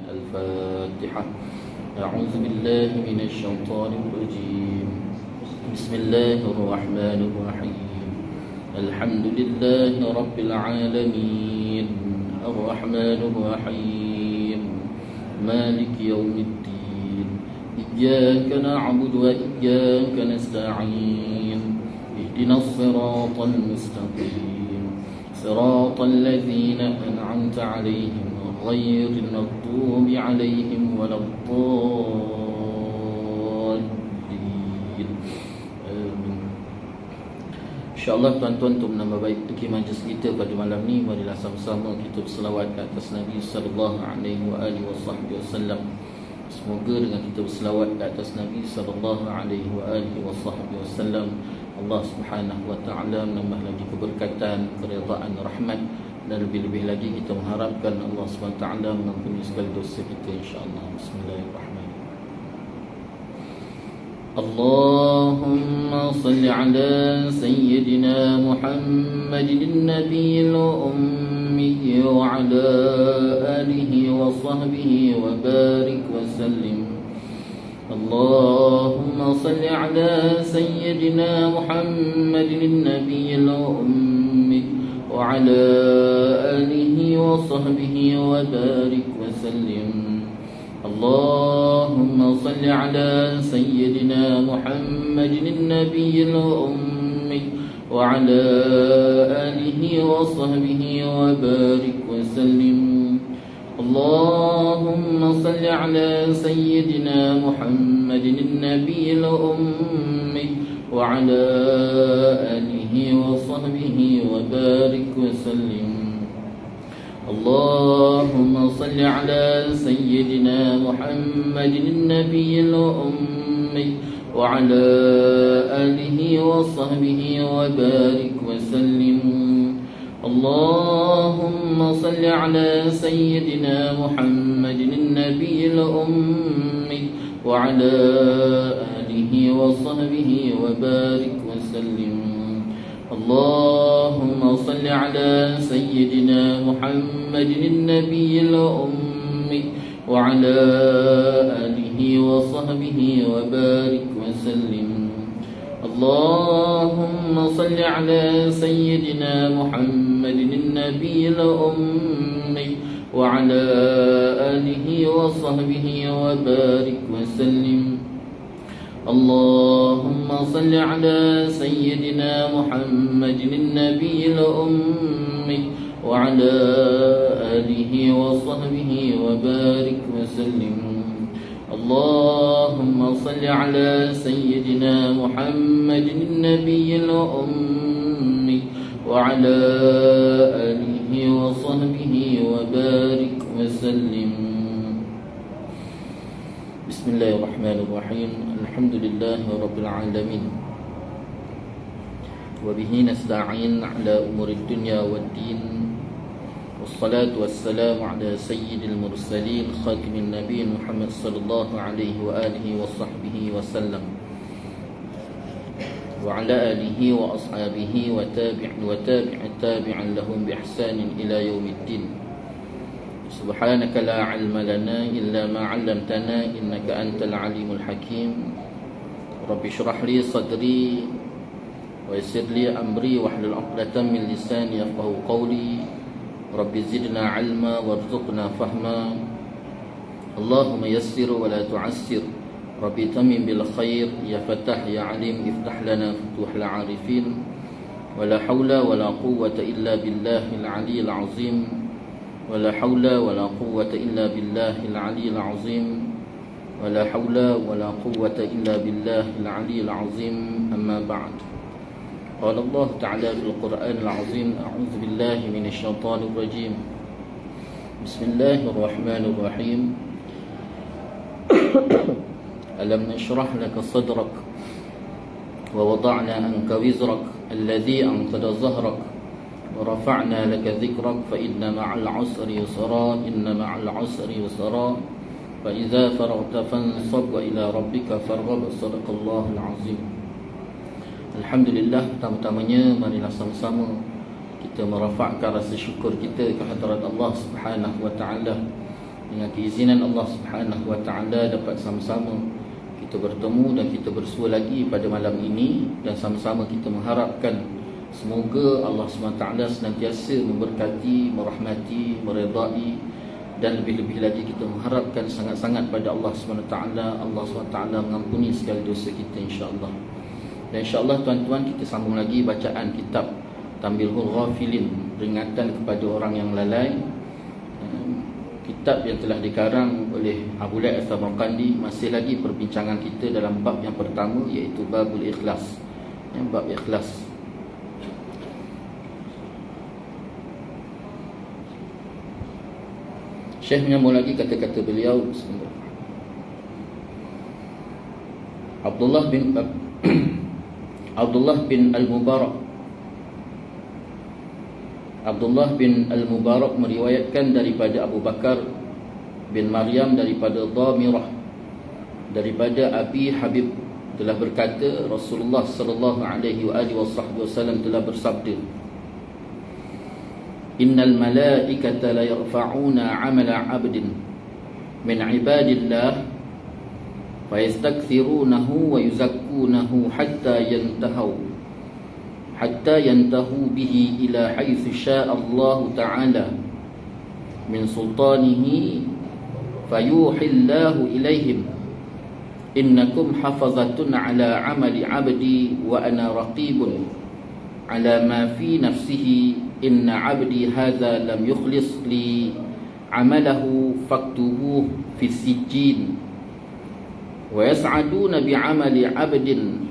الفاتحة. أعوذ بالله من الشيطان الرجيم. بسم الله الرحمن الرحيم. الحمد لله رب العالمين الرحمن الرحيم مالك يوم الدين إياك نعبد وإياك نستعين اهدنا الصراط المستقيم صراط الذين أنعمت عليهم غير المغضوب عليهم ولا الضالين. Amin. InsyaAllah tuan-tuan, untuk menambah baik fikir majlis kita pada malam ni, marilah sama-sama kita berselawat ke atas Nabi sallallahu alaihi wasallam. Semoga dengan kita berselawat ke atas Nabi sallallahu alaihi wasallam, Allah Subhanahu wa taala menambah lagi keberkatan, keridaan, rahmat, dan lebih-lebih lagi kita mengharapkan Allah Subhanahu wa taala mengampuni segala dosa kita insya-Allah. Bismillahirrahmanirrahim. Allahumma salli ala sayyidina Muhammadin nabiyil ummi wa ala alihi wa sahbihi wa barik wa sallim. Allahumma salli ala sayyidina Muhammadin nabiyil ummi wa ala alihi wa sahbihi wa barik wa sallim. اللهم صل على سيدنا محمد النبي الأمي وعلى آله وصحبه وبارك وسلم. اللهم صل على سيدنا محمد النبي الأمي وعلى آله وصحبه وبارك وسلم. اللهم صل على سيدنا محمد النبي الأمي وعلى آله وصحبه وبارك وسلم. اللهم صل على سيدنا محمد النبي الأمي وعلى آله وصحبه وبارك وسلم. اللهم صل على سيدنا محمد النبي الأمي وعلى آله وصحبه وبارك وسلم. اللهم صل على سيدنا محمد النبي الأمي وعلى آله وصحبه وبارك وسلم. اللهم صل على سيدنا محمد النبي الأمي وعلى آله وصحبه وبارك وسلم. اللهم صل على سيدنا محمد النبي الأمي وعلى آله وصحبه وبارك وسلم. بسم الله الرحمن الرحيم. الحمد لله رب العالمين وبه نستعين على أمور الدنيا والدين، والصلاة والسلام على سيد المرسلين خاتم النبي محمد صلى الله عليه وآله وصحبه وسلم، وعلى آله وأصحابه وتابع تابعا لهم بإحسان إلى يوم الدين. سبحانك لا علم لنا إلا ما علمتنا إنك أنت العليم الحكيم. رب اشرح لي صدري ويسر لي أمري واحلل عقدة من لساني يفقهوا قولي. رب زدنا علما وارزقنا فهما. اللهم يسر ولا تعسر. رب تمم بالخير. يا فتاح يا عليم افتح لنا فتوح العارفين. ولا حول ولا قوة إلا بالله العلي العظيم. ولا حول ولا قوة إلا بالله العلي العظيم. ولا حول ولا قوة إلا بالله العلي العظيم. أما بعد. قال الله تعالى في القرآن العظيم: أعوذ بالله من الشيطان الرجيم. بسم الله الرحمن الرحيم. ألم نشرح لك صدرك ووضعنا عنك وزرك الذي أنقض ظهرك ورفعنا لك ذكرك فإن مع العسر يسرا إن مع العسر يسرا فإذا فرغت فانصب وإلى ربك فارغب. صدق الله العظيم. Alhamdulillah, pertama-tamanya marilah sama-sama kita merafakkan rasa syukur kita ke hadirat Allah Subhanahu wa taala dengan keizinan Allah Subhanahu wa taala dapat sama-sama kita bertemu dan kita bersua lagi pada malam ini, dan sama-sama kita mengharapkan semoga Allah SWT senantiasa memberkati, merahmati, meredai, dan lebih-lebih lagi kita mengharapkan sangat-sangat pada Allah SWT. Allah SWT mengampuni segala dosa kita insya-Allah. Dan insya-Allah tuan-tuan, kita sambung lagi bacaan kitab Tanbihul Ghafilin, peringatan kepada orang yang lalai. Kitab yang telah dikarang oleh Abu Lail As-Samarqandi. Masih lagi perbincangan kita dalam bab yang pertama, iaitu Babul Ikhlas, bab ikhlas. Syekh menyambung lagi kata-kata beliau. Abdullah bin Abdullah bin Al-Mubarak meriwayatkan daripada Abu Bakar bin Maryam daripada Dhamirah daripada Abi Habib telah berkata, Rasulullah sallallahu alaihi wasallam telah bersabda, Innal malaikata la yarfa'una 'amala 'abdin min 'ibadillah fayastakthirunahu wa yuzakkunahu hatta yantahu bihi ila haitsu syaa Allah ta'ala min sultanihi fayuhillahu ilaihim innakum hafazatun ala 'amali 'abdi wa ana raqibun ala ma fi nafsihi inna 'abdi hadza lam yukhlis li 'amalahu faktubuhu fi sijjin wa yas'aduna bi 'amali 'abdin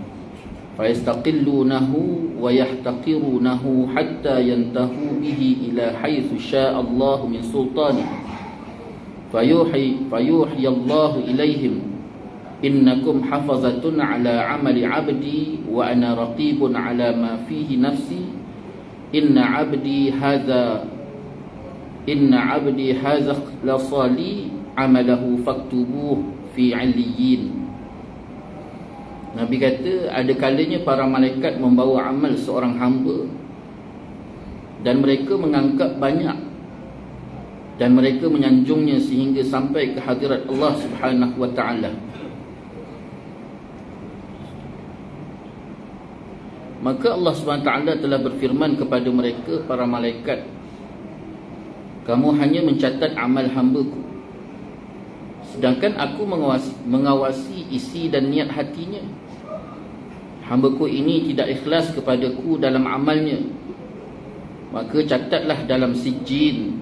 fayastaqillunahu wa yahtaqirunahu hatta yantahu bihi ila haitsu syaa Allah min sultanihi fayuhi Allah ilaihim innakum hafazatun ala 'amali 'abdi wa ana raqibun ala ma fihi nafsi inna 'abdi hadza la sali 'amalahu faktubuhu fi 'illiyyin. Nabi kata, ada kalanya para malaikat membawa amal seorang hamba dan mereka mengangkat banyak dan mereka menyanjungnya sehingga sampai ke hadirat Allah Subhanahu wa taala. Maka Allah Subhanahu wa taala telah berfirman kepada mereka, para malaikat, kamu hanya mencatat amal hamba-Ku, sedangkan aku mengawasi isi dan niat hatinya. Hamba-Ku ini tidak ikhlas kepadaku dalam amalnya, maka catatlah dalam sijjin.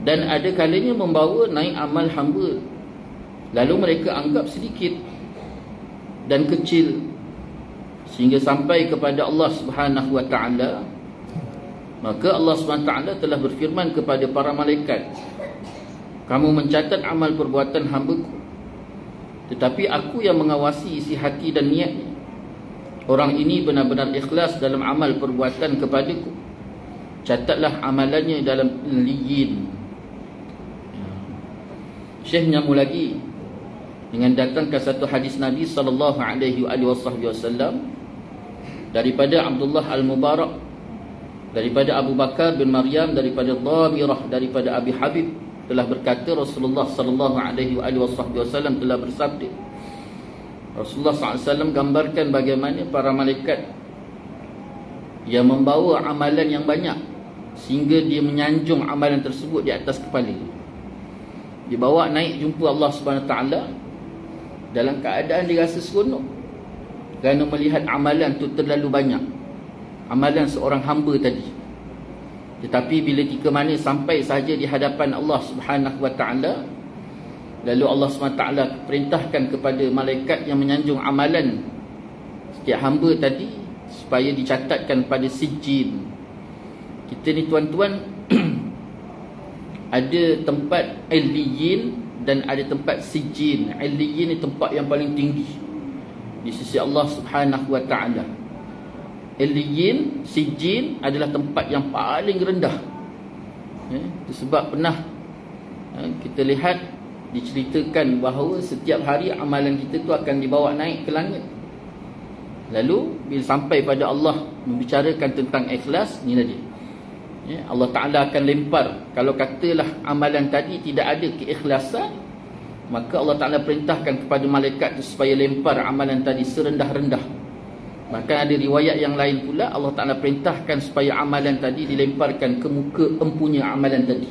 Dan ada kalanya membawa naik amal hamba, lalu mereka anggap sedikit dan kecil sehingga sampai kepada Allah Subhanahu wa taala. Maka Allah SWT telah berfirman kepada para malaikat, kamu mencatat amal perbuatan hamba-Ku, tetapi aku yang mengawasi isi hati dan niatnya. Orang ini benar-benar ikhlas dalam amal perbuatan kepadaku. Catatlah amalannya dalam illiyin. Syekh menyambung lagi dengan datangkan satu hadis Nabi SAW daripada Abdullah Al-Mubarak, daripada Abu Bakar bin Maryam, daripada Dhamirah, daripada Abi Habib telah berkata, Rasulullah sallallahu alaihi wasallam telah bersabda. Rasulullah SAW gambarkan bagaimana para malaikat yang membawa amalan yang banyak sehingga dia menyanjung amalan tersebut di atas kepala. Dia bawa naik jumpa Allah Subhanahu Wa Taala dalam keadaan dia rasa seronok kerana melihat amalan tu terlalu banyak, amalan seorang hamba tadi. Tetapi bila tika manis sampai saja di hadapan Allah Subhanahu wa taala, lalu Allah Subhanahu wa taala perintahkan kepada malaikat yang menyanjung amalan setiap hamba tadi supaya dicatatkan pada sijjin. Kita ni tuan-tuan ada tempat illiyin dan ada tempat sijjin. Illiyin ni tempat yang paling tinggi di sisi Allah Subhanahu wa taala. Illiyin, sijjin adalah tempat yang paling rendah. Itu sebab pernah kita lihat diceritakan bahawa setiap hari amalan kita tu akan dibawa naik ke langit. Lalu bila sampai pada Allah membicarakan tentang ikhlas, ni tadi Ya, Allah Ta'ala akan lempar. Kalau katalah amalan tadi tidak ada keikhlasan, maka Allah Ta'ala perintahkan kepada malaikat supaya lempar amalan tadi serendah-rendah. Bahkan ada riwayat yang lain pula, Allah Ta'ala perintahkan supaya amalan tadi dilemparkan ke muka empunya amalan tadi.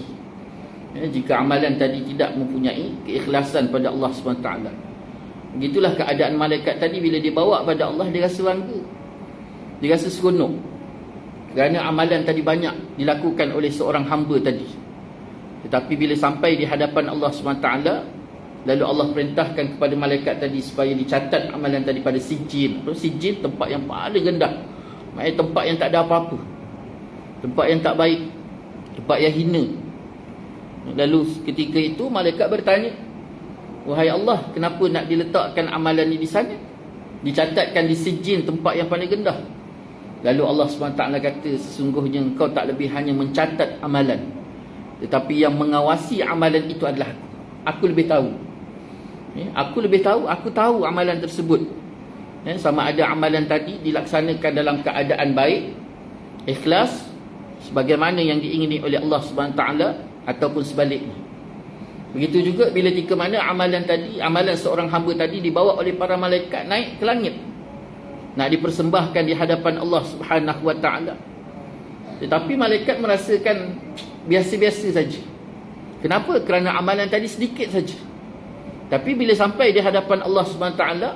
Ya, jika amalan tadi tidak mempunyai keikhlasan pada Allah SWT. Begitulah keadaan malaikat tadi. Bila dibawa pada Allah, dia rasa bangga, dia rasa seronok, kerana amalan tadi banyak dilakukan oleh seorang hamba tadi. Tetapi bila sampai di hadapan Allah SWT, lalu Allah perintahkan kepada malaikat tadi supaya dicatat amalan tadi pada sijil. Sijil, tempat yang paling rendah, maknanya tempat yang tak ada apa-apa, tempat yang tak baik, tempat yang hina. Lalu ketika itu malaikat bertanya, wahai Allah, kenapa nak diletakkan amalan ini di sana, dicatatkan di sijil, tempat yang paling rendah? Lalu Allah SWT kata, sesungguhnya engkau tak lebih hanya mencatat amalan, tetapi yang mengawasi amalan itu adalah aku. Aku lebih tahu. Aku lebih tahu, aku tahu amalan tersebut. Sama ada amalan tadi dilaksanakan dalam keadaan baik, ikhlas, sebagaimana yang diingini oleh Allah SWT, ataupun sebaliknya. Begitu juga bila jika mana amalan tadi, amalan seorang hamba tadi dibawa oleh para malaikat naik ke langit, nak dipersembahkan di hadapan Allah Subhanahu wa ta'ala. Tetapi malaikat merasakan biasa-biasa saja. Kenapa? Kerana amalan tadi sedikit saja. Tapi bila sampai di hadapan Allah Subhanahu wa ta'ala,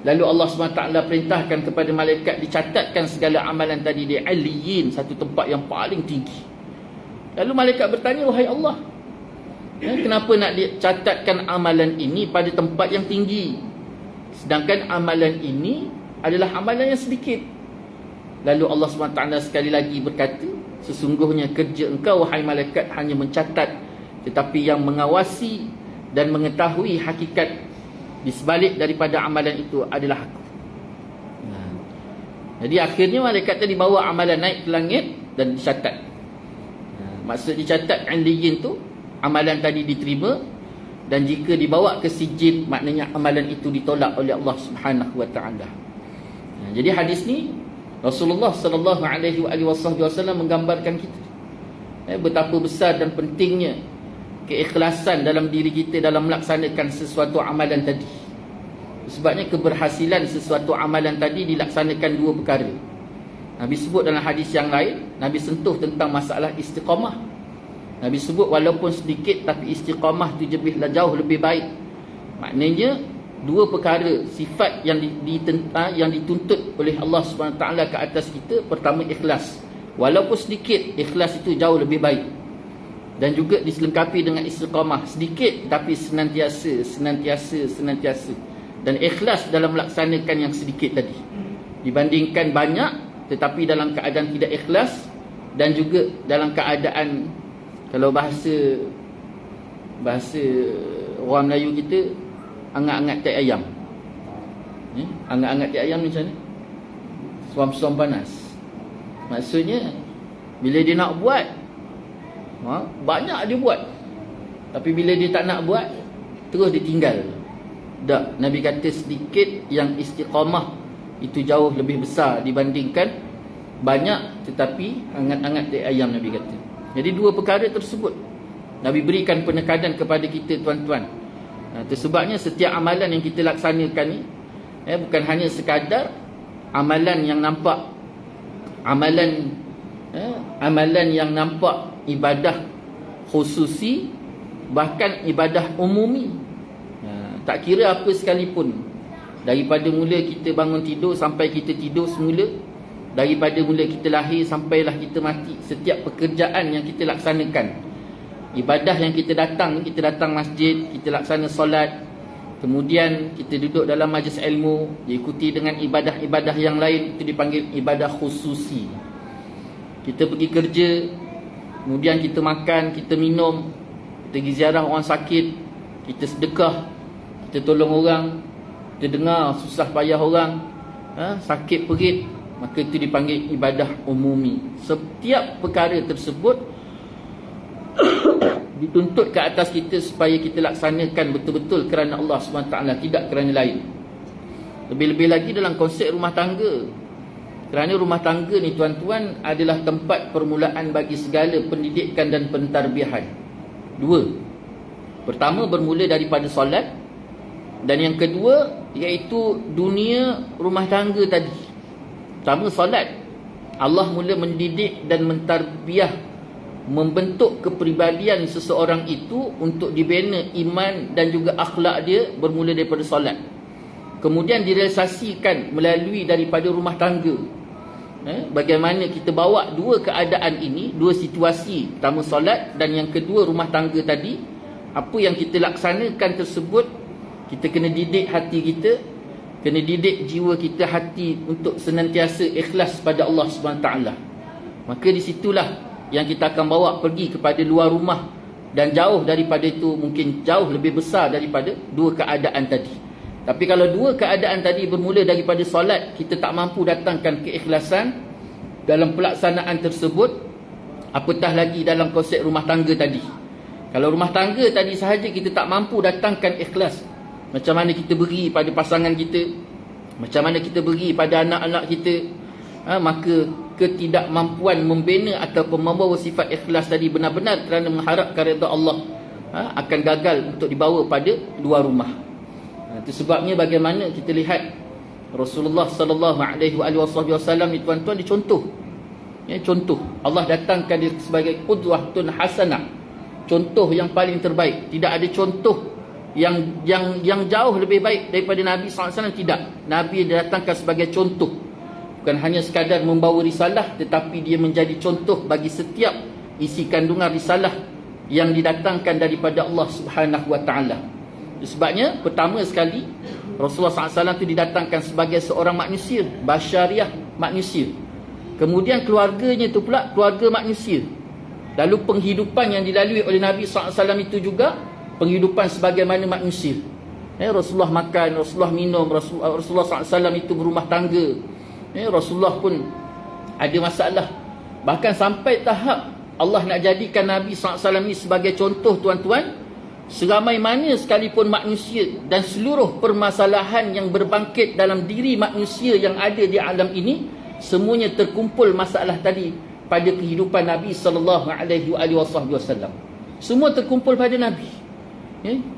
lalu Allah Subhanahu wa ta'ala perintahkan kepada malaikat dicatatkan segala amalan tadi di Aliyin, satu tempat yang paling tinggi. Lalu malaikat bertanya, wahai Allah, kenapa nak dicatatkan amalan ini pada tempat yang tinggi, sedangkan amalan ini adalah amalan yang sedikit? Lalu Allah SWT sekali lagi berkata, sesungguhnya kerja engkau, wahai malaikat, hanya mencatat, tetapi yang mengawasi dan mengetahui hakikat di sebalik daripada amalan itu adalah aku. Jadi akhirnya malaikat tadi bawa amalan naik ke langit dan dicatat. Maksud dicatat Aliyin tu, amalan tadi diterima, dan jika dibawa ke sijil, maknanya amalan itu ditolak oleh Allah Subhanahu wa ta'ala. Jadi hadis ni Rasulullah sallallahu alaihi wasallam menggambarkan kita betapa besar dan pentingnya keikhlasan dalam diri kita dalam melaksanakan sesuatu amalan tadi. Sebabnya keberhasilan sesuatu amalan tadi dilaksanakan dua perkara. Nabi sebut dalam hadis yang lain, Nabi sentuh tentang masalah istiqamah. Nabi sebut walaupun sedikit, tapi istiqamah tu jauh lebih baik. Maknanya dua perkara sifat yang dituntut oleh Allah SWT ke atas kita. Pertama, ikhlas. Walaupun sedikit, ikhlas itu jauh lebih baik. Dan juga diselengkapi dengan istiqamah. Sedikit tapi senantiasa. Dan ikhlas dalam melaksanakan yang sedikit tadi, dibandingkan banyak tetapi dalam keadaan tidak ikhlas, dan juga dalam keadaan, kalau bahasa orang Melayu kita, angat-angat tai ayam. Angat-angat tai ayam macam mana? Suam-suam panas. Maksudnya bila dia nak buat, banyak dia buat, tapi bila dia tak nak buat, terus dia tinggal. Tak, Nabi kata sedikit yang istiqamah itu jauh lebih besar dibandingkan banyak tetapi angat-angat tai ayam, Nabi kata. Jadi dua perkara tersebut Nabi berikan penekanan kepada kita, tuan-tuan. Sebabnya setiap amalan yang kita laksanakan ni, bukan hanya sekadar amalan yang nampak, amalan yang nampak ibadah khususi, bahkan ibadah umumi. Tak kira apa sekalipun, daripada mula kita bangun tidur sampai kita tidur semula, daripada mula kita lahir sampailah kita mati, setiap pekerjaan yang kita laksanakan, ibadah yang kita datang masjid, kita laksana solat, kemudian kita duduk dalam majlis ilmu, diikuti dengan ibadah-ibadah yang lain, itu dipanggil ibadah khususi. Kita pergi kerja, kemudian kita makan, kita minum, kita pergi ziarah orang sakit, kita sedekah, kita tolong orang, kita dengar susah payah orang, sakit perit, maka itu dipanggil ibadah umumi. Setiap perkara tersebut dituntut ke atas kita supaya kita laksanakan betul-betul kerana Allah SWT, tidak kerana lain. Lebih-lebih lagi dalam konsep rumah tangga. Kerana rumah tangga ni tuan-tuan adalah tempat permulaan bagi segala pendidikan dan pentarbiahan. Dua. Pertama bermula daripada solat, dan yang kedua iaitu dunia rumah tangga tadi. Pertama solat. Allah mula mendidik dan mentarbiah, membentuk kepribadian seseorang itu untuk dibina iman dan juga akhlak dia bermula daripada solat. Kemudian direalisasikan melalui daripada rumah tangga. Bagaimana kita bawa dua keadaan ini, dua situasi, pertama solat dan yang kedua rumah tangga tadi. Apa yang kita laksanakan tersebut, kita kena didik hati kita, kena didik jiwa kita, hati untuk senantiasa ikhlas pada Allah SWT. Maka di situlah yang kita akan bawa pergi kepada luar rumah, dan jauh daripada itu, mungkin jauh lebih besar daripada dua keadaan tadi. Tapi kalau dua keadaan tadi bermula daripada solat, kita tak mampu datangkan keikhlasan dalam pelaksanaan tersebut, apatah lagi dalam konsep rumah tangga tadi. Kalau rumah tangga tadi sahaja kita tak mampu datangkan ikhlas, macam mana kita beri pada pasangan kita, macam mana kita beri pada anak-anak kita, maka ketidakmampuan membina ataupun membawa sifat ikhlas tadi benar-benar kerana mengharapkan redha Allah akan gagal untuk dibawa pada luar rumah. Itu sebabnya bagaimana kita lihat Rasulullah sallallahu alaihi wasallam ni tuan-tuan, dicontoh. Contoh Allah datangkan dia sebagai qudwatun hasanah, contoh yang paling terbaik. Tidak ada contoh yang jauh lebih baik daripada Nabi SAW. Tidak. Nabi didatangkan sebagai contoh, bukan hanya sekadar membawa risalah, tetapi dia menjadi contoh bagi setiap isi kandungan risalah yang didatangkan daripada Allah Subhanahu wa taala. Sebabnya pertama sekali Rasulullah SAW itu didatangkan sebagai seorang manusia, basyariah, manusia. Kemudian keluarganya itu pula keluarga manusia. Lalu penghidupan yang dilalui oleh Nabi SAW itu juga penghidupan sebagaimana manusia. Rasulullah makan, Rasulullah minum, Rasulullah SAW itu berumah tangga. Rasulullah pun ada masalah. Bahkan sampai tahap Allah nak jadikan Nabi SAW ini sebagai contoh tuan-tuan. Seramai mana sekalipun manusia dan seluruh permasalahan yang berbangkit dalam diri manusia yang ada di alam ini, semuanya terkumpul masalah tadi pada kehidupan Nabi SAW. Semua terkumpul pada Nabi.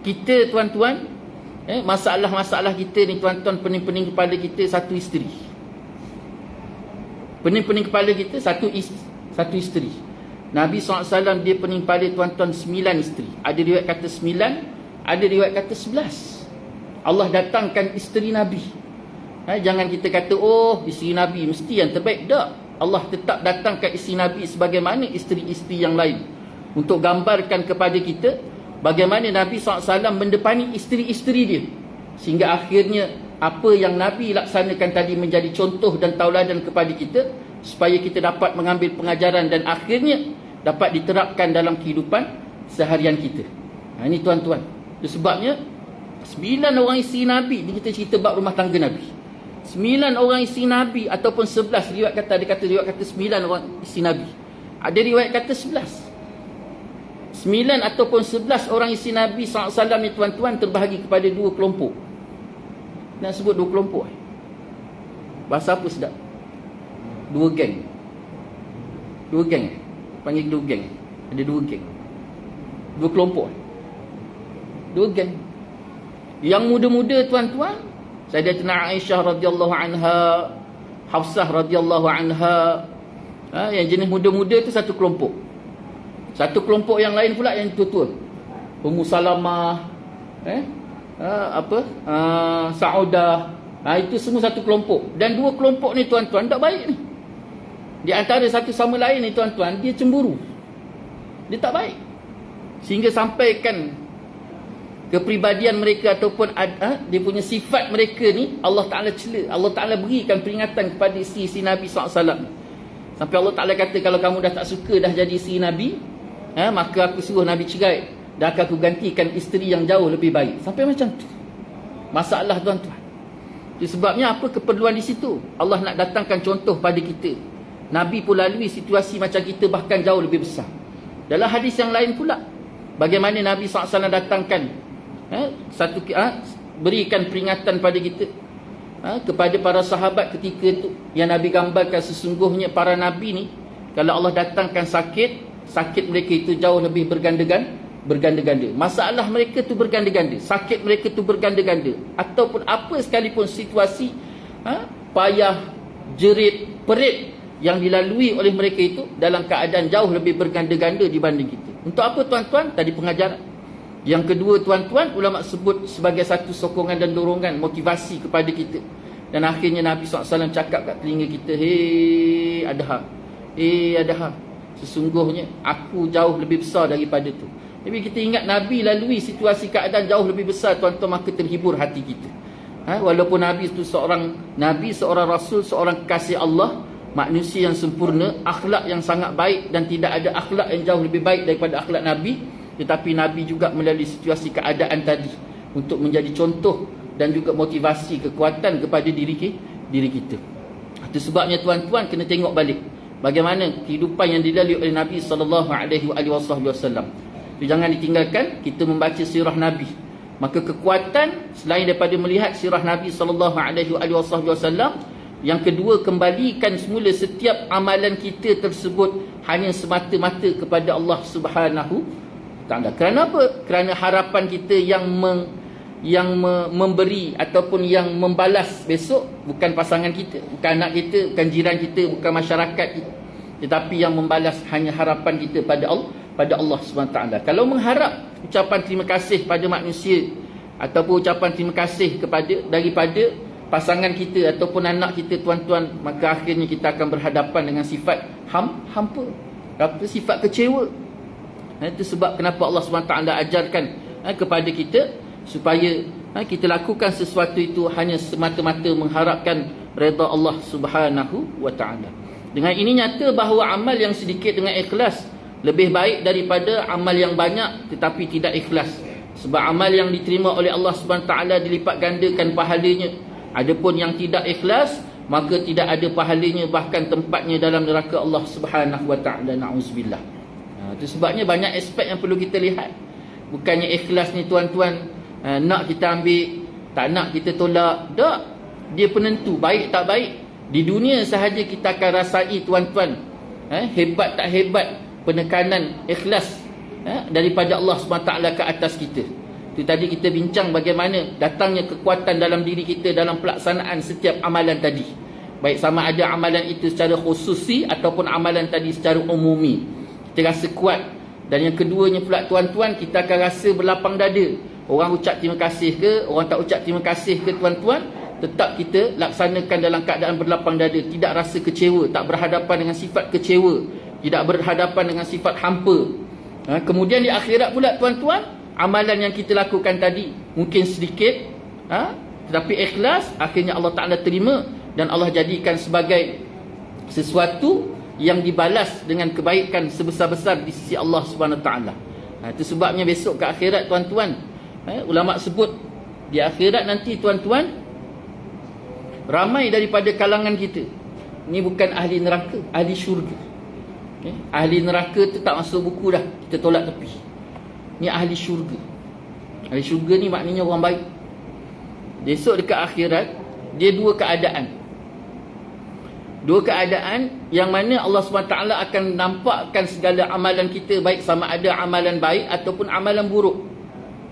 Kita tuan-tuan, masalah-masalah kita ni tuan-tuan, pening-pening kepala kita satu isteri. Pening-pening kepala kita satu isteri. Nabi SAW dia pening kepala tuan-tuan 9 isteri. Ada riwayat kata 9, ada riwayat kata 11. Allah datangkan isteri Nabi. Jangan kita kata isteri Nabi mesti yang terbaik. Tak. Allah tetap datangkan isteri Nabi sebagaimana isteri-isteri yang lain, untuk gambarkan kepada kita bagaimana Nabi SAW mendepani isteri-isteri dia, sehingga akhirnya apa yang Nabi laksanakan tadi menjadi contoh dan tauladan kepada kita, supaya kita dapat mengambil pengajaran dan akhirnya dapat diterapkan dalam kehidupan seharian kita. Ini tuan-tuan. Sebabnya 9 orang isteri Nabi, ni kita cerita bab rumah tangga Nabi. 9 orang isteri Nabi ataupun 11, riwayat kata, ada kata riwayat kata 9 orang isteri Nabi. Ada riwayat kata 11. 9 ataupun 11 orang isteri Nabi SAW ni tuan-tuan terbahagi kepada 2 kelompok. Nak sebut 2 kelompok. Bahasa apa sedap? 2 geng. 2 geng. Panggil 2 geng. Ada 2 geng. 2 kelompok. 2 geng. Yang muda-muda tuan-tuan, Sayyidatina Aisyah radhiyallahu anha, Hafsah radhiyallahu anha, yang jenis muda-muda tu satu kelompok. Satu kelompok yang lain pula yang tua-tua. Ummu Salamah, Saudah. Itu semua satu kelompok. Dan 2 kelompok ni tuan-tuan tak baik ni. Di antara satu sama lain ni tuan-tuan, dia cemburu. Dia tak baik. Sehingga sampaikan kepribadian mereka ataupun dia punya sifat mereka ni, Allah Ta'ala cela. Allah Ta'ala berikan peringatan kepada isteri Nabi SAW. Sampai Allah Ta'ala kata, kalau kamu dah tak suka dah jadi isteri Nabi, maka aku suruh Nabi cerai, dan akan aku gantikan isteri yang jauh lebih baik. Sampai macam tu. Masalah tuan-tuan. Sebabnya apa keperluan di situ? Allah nak datangkan contoh pada kita. Nabi pun lalui situasi macam kita, bahkan jauh lebih besar. Dalam hadis yang lain pula, bagaimana Nabi SAW datangkan berikan peringatan pada kita. kepada para sahabat ketika itu, yang Nabi gambarkan sesungguhnya para Nabi ni, kalau Allah datangkan sakit mereka itu jauh lebih berganda-ganda. Masalah mereka tu berganda-ganda, sakit mereka tu berganda-ganda, ataupun apa sekalipun situasi payah, jerit, perit yang dilalui oleh mereka itu dalam keadaan jauh lebih berganda-ganda dibanding kita. Untuk apa tuan-tuan? Tadi pengajaran. Yang kedua tuan-tuan, ulama sebut sebagai satu sokongan dan dorongan, motivasi kepada kita. Dan akhirnya Nabi SAW cakap kat telinga kita, hei Adham, sesungguhnya aku jauh lebih besar daripada tu. Tapi kita ingat Nabi lalui situasi keadaan jauh lebih besar, tuan-tuan, maka terhibur hati kita. Walaupun Nabi itu seorang Nabi, seorang Rasul, seorang kekasih Allah, manusia yang sempurna, akhlak yang sangat baik, dan tidak ada akhlak yang jauh lebih baik daripada akhlak Nabi. Tetapi Nabi juga melalui situasi keadaan tadi untuk menjadi contoh dan juga motivasi, kekuatan kepada diri kita. Itu sebabnya tuan-tuan kena tengok balik bagaimana kehidupan yang dilalui oleh Nabi SAW. Jangan ditinggalkan kita membaca sirah Nabi. Maka kekuatan selain daripada melihat sirah Nabi SAW, yang kedua, kembalikan semula setiap amalan kita tersebut hanya semata-mata kepada Allah Subhanahu Ta'ala. Kerana apa? Kerana harapan kita yang memberi ataupun yang membalas besok bukan pasangan kita, bukan anak kita, bukan jiran kita, bukan masyarakat kita, tetapi yang membalas hanya harapan kita pada Allah Subhanahu Ta'ala. Kalau mengharap ucapan terima kasih pada manusia ataupun ucapan terima kasih daripada pasangan kita ataupun anak kita, tuan-tuan, maka akhirnya kita akan berhadapan dengan sifat hampa, sifat kecewa. Itu sebab kenapa Allah SWT ajarkan kepada kita supaya kita lakukan sesuatu itu hanya semata-mata mengharapkan redha Allah Subhanahu wa taala. Dengan ini nyata bahawa amal yang sedikit dengan ikhlas lebih baik daripada amal yang banyak tetapi tidak ikhlas. Sebab amal yang diterima oleh Allah SWT dilipat gandakan pahalanya. Adapun yang tidak ikhlas, maka tidak ada pahalanya, bahkan tempatnya dalam neraka Allah Subhanahu wa taala. Na'udzubillah. Itu sebabnya banyak aspek yang perlu kita lihat. Bukannya ikhlas ni tuan-tuan, nak kita ambil, tak nak kita tolak. Tak. Dia penentu, baik tak baik. Di dunia sahaja kita akan rasai tuan-tuan, hebat tak hebat penekanan ikhlas daripada Allah SWT ke atas kita. Itu tadi kita bincang bagaimana datangnya kekuatan dalam diri kita dalam pelaksanaan setiap amalan tadi. Baik sama ada amalan itu secara khususi ataupun amalan tadi secara umumi. Kita rasa kuat. Dan yang keduanya pula tuan-tuan, kita akan rasa berlapang dada. Orang ucap terima kasih ke, orang tak ucap terima kasih ke tuan-tuan, tetap kita laksanakan dalam keadaan berlapang dada. Tidak rasa kecewa, tak berhadapan dengan sifat kecewa, tidak berhadapan dengan sifat hampa. Kemudian di akhirat pula tuan-tuan, amalan yang kita lakukan tadi mungkin sedikit, tetapi ikhlas, akhirnya Allah Ta'ala terima dan Allah jadikan sebagai sesuatu yang dibalas dengan kebaikan sebesar-besar di sisi Allah Subhanahu Taala. Itu sebabnya besok ke akhirat tuan-tuan, ulama sebut di akhirat nanti tuan-tuan, ramai daripada kalangan kita ni bukan ahli neraka, ahli syurga. Ahli neraka tu tak masuk buku dah, kita tolak tepi. Ni ahli syurga. Ahli syurga ni maknanya orang baik. Besok dekat akhirat dia dua keadaan. Dua keadaan yang mana Allah SWT akan nampakkan segala amalan kita, baik sama ada amalan baik ataupun amalan buruk.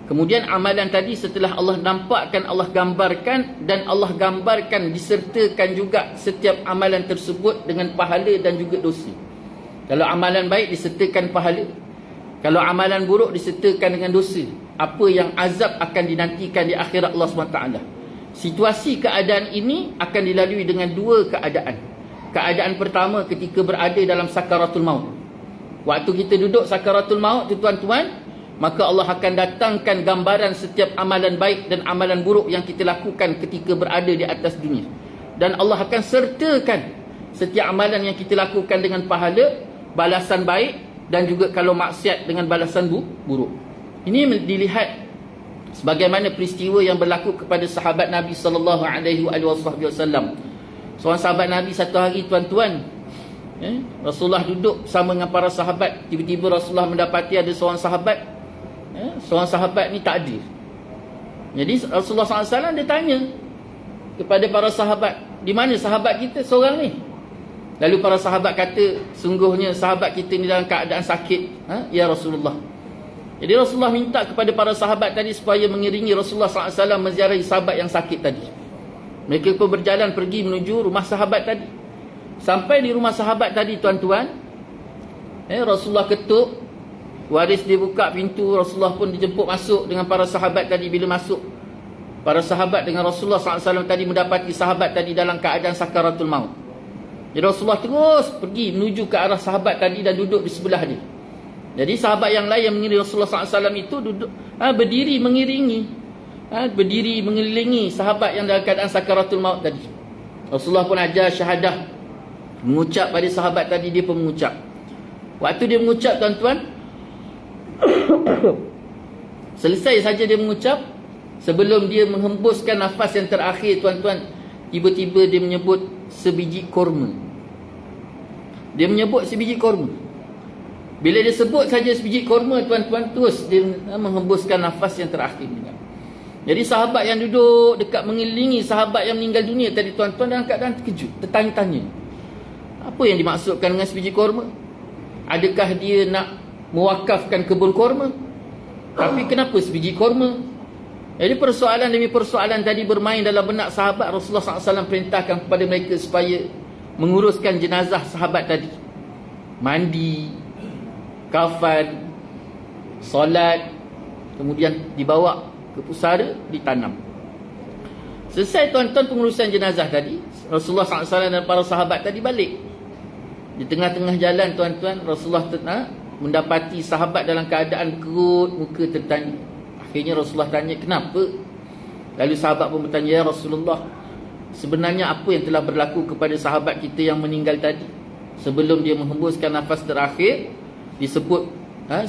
Kemudian amalan tadi setelah Allah nampakkan, Allah gambarkan, dan Allah gambarkan disertakan juga setiap amalan tersebut dengan pahala dan juga dosa. Kalau amalan baik disertakan pahala, kalau amalan buruk disertakan dengan dosa. Apa yang azab akan dinantikan di akhirat Allah SWT. Situasi keadaan ini akan dilalui dengan dua keadaan. Keadaan pertama ketika berada dalam sakaratul maut. Waktu kita duduk sakaratul maut tu tuan-tuan, maka Allah akan datangkan gambaran setiap amalan baik dan amalan buruk yang kita lakukan ketika berada di atas dunia. Dan Allah akan sertakan setiap amalan yang kita lakukan dengan pahala, balasan baik, dan juga kalau maksiat dengan balasan buruk. Ini dilihat sebagaimana peristiwa yang berlaku kepada sahabat Nabi SAW. Seorang sahabat Nabi satu hari tuan-tuan, Rasulullah duduk bersama dengan para sahabat. Tiba-tiba Rasulullah mendapati ada seorang sahabat, seorang sahabat ni tak ada. Jadi Rasulullah SAW dia tanya, kepada para sahabat, di mana sahabat kita seorang ni? Lalu para sahabat kata, sungguhnya sahabat kita ni dalam keadaan sakit, ya Rasulullah. Jadi Rasulullah minta kepada para sahabat tadi supaya mengiringi Rasulullah SAW menziarahi sahabat yang sakit tadi. Mereka pun berjalan pergi menuju rumah sahabat tadi. Sampai di rumah sahabat tadi, tuan-tuan, Rasulullah ketuk, waris dia buka pintu, Rasulullah pun dijemput masuk dengan para sahabat tadi. Bila masuk, para sahabat dengan Rasulullah SAW tadi mendapati sahabat tadi dalam keadaan sakaratul maut. Jadi Rasulullah terus pergi menuju ke arah sahabat tadi dan duduk di sebelah dia. Jadi sahabat yang lain yang mengiringi Rasulullah SAW itu duduk, berdiri mengiringi, berdiri mengelilingi sahabat yang dalam keadaan sakaratul maut tadi. Rasulullah pun ajar syahadah, mengucap pada sahabat tadi, dia pun mengucap. Waktu dia mengucap, tuan-tuan, selesai saja dia mengucap, sebelum dia menghembuskan nafas yang terakhir, tuan-tuan, tiba-tiba dia menyebut sebiji korma. Dia menyebut sebiji korma. Bila dia sebut saja sebiji korma, tuan-tuan, terus dia menghembuskan nafas yang terakhir. Jadi sahabat yang duduk dekat mengelilingi sahabat yang meninggal dunia tadi, tuan-tuan, dalam keadaan terkejut, tertanya-tanya, apa yang dimaksudkan dengan sebiji korma? Adakah dia nak mewakafkan kebun korma? Tapi kenapa sebiji korma? Jadi persoalan demi persoalan tadi bermain dalam benak sahabat. Rasulullah SAW perintahkan kepada mereka supaya menguruskan jenazah sahabat tadi. Mandi, kafan, solat, kemudian dibawa ke pusara, ditanam. Selesai, tuan-tuan, pengurusan jenazah tadi, Rasulullah SAW dan para sahabat tadi balik. Di tengah-tengah jalan, tuan-tuan, Rasulullah mendapati sahabat dalam keadaan kerut, muka tertanya. Akhirnya Rasulullah tanya, kenapa? Lalu sahabat pun bertanya, ya Rasulullah, sebenarnya apa yang telah berlaku kepada sahabat kita yang meninggal tadi? Sebelum dia menghembuskan nafas terakhir, disebut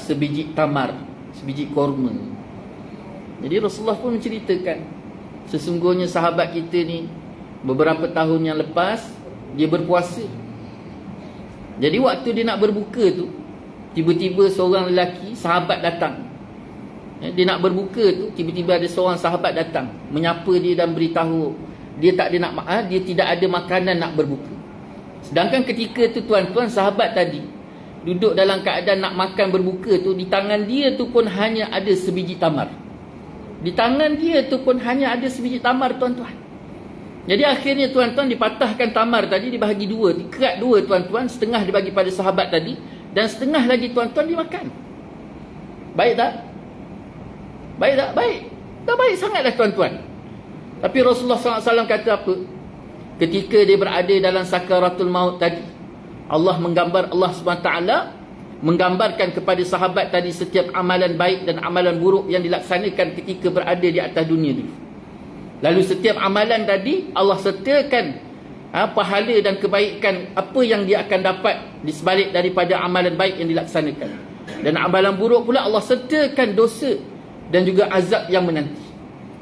sebiji tamar, sebiji korma. Jadi Rasulullah pun menceritakan, sesungguhnya sahabat kita ni beberapa tahun yang lepas dia berpuasa. Jadi waktu dia nak berbuka tu, tiba-tiba seorang lelaki sahabat datang. Dia nak berbuka tu, tiba-tiba ada seorang sahabat datang, menyapa dia dan beritahu dia dia tidak ada makanan nak berbuka. Sedangkan ketika tu, tuan-tuan, sahabat tadi duduk dalam keadaan nak makan berbuka tu, di tangan dia tu pun hanya ada sebiji tamar. Di tangan dia tu pun hanya ada sebiji tamar, tuan-tuan. Jadi akhirnya, tuan-tuan, dipatahkan tamar tadi, dibahagi dua, dikerat dua, tuan-tuan. Setengah dibagi pada sahabat tadi, dan setengah lagi, tuan-tuan, dimakan. Baik tak? Baik tak? Baik. Dah baik sangatlah, tuan-tuan. Tapi Rasulullah SAW kata apa? Ketika dia berada dalam sakaratul maut tadi, Allah SWT menggambarkan kepada sahabat tadi setiap amalan baik dan amalan buruk yang dilaksanakan ketika berada di atas dunia dulu. Lalu setiap amalan tadi Allah sertakan pahala dan kebaikan apa yang dia akan dapat di sebalik daripada amalan baik yang dilaksanakan. Dan amalan buruk pula Allah sertakan dosa dan juga azab yang menanti.